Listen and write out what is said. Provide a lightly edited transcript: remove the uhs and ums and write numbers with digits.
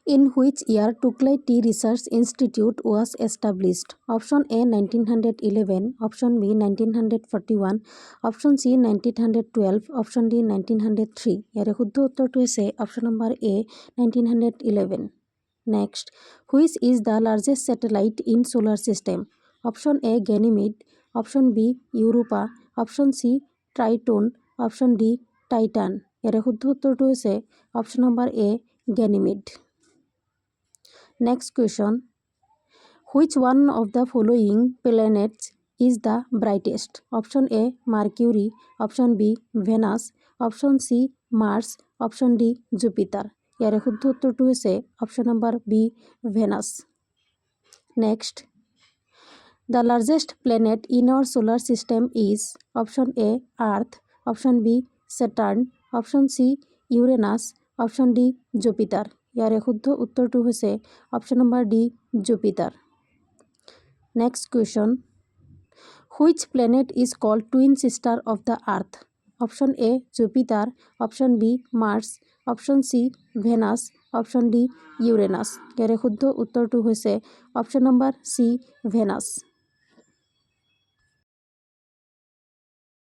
In which year Tuklai Tea Research Institute was established? Option A 1911, option B 1941, option C 1912, option D 1903. ইয়াৰে শুদ্ধ উত্তৰটো হৈছে option number A 1911. Next, which is the largest satellite in solar system? Option A Ganymede, option B Europa, option C Triton, option D Titan. ইয়াৰে শুদ্ধ উত্তৰটো হৈছে option number A Ganymede. Next question, which one of the following planets is the brightest? Option A Mercury, option B Venus, option C Mars, option D Jupiter. ইয়াৰে শুদ্ধ উত্তৰটো হৈছে option number B Venus. Next, the largest planet in our solar system is option A Earth, option B Saturn, option C Uranus, option D Jupiter. ইয়াৰে শুদ্ধ উত্তৰটো হৈছে option number D Jupiter. Next question, which planet is called twin sister of the Earth? Option A Jupiter, option B Mars, option C Venus, option D Uranus. ইয়াৰে শুদ্ধ উত্তৰটো হৈছে option number C Venus.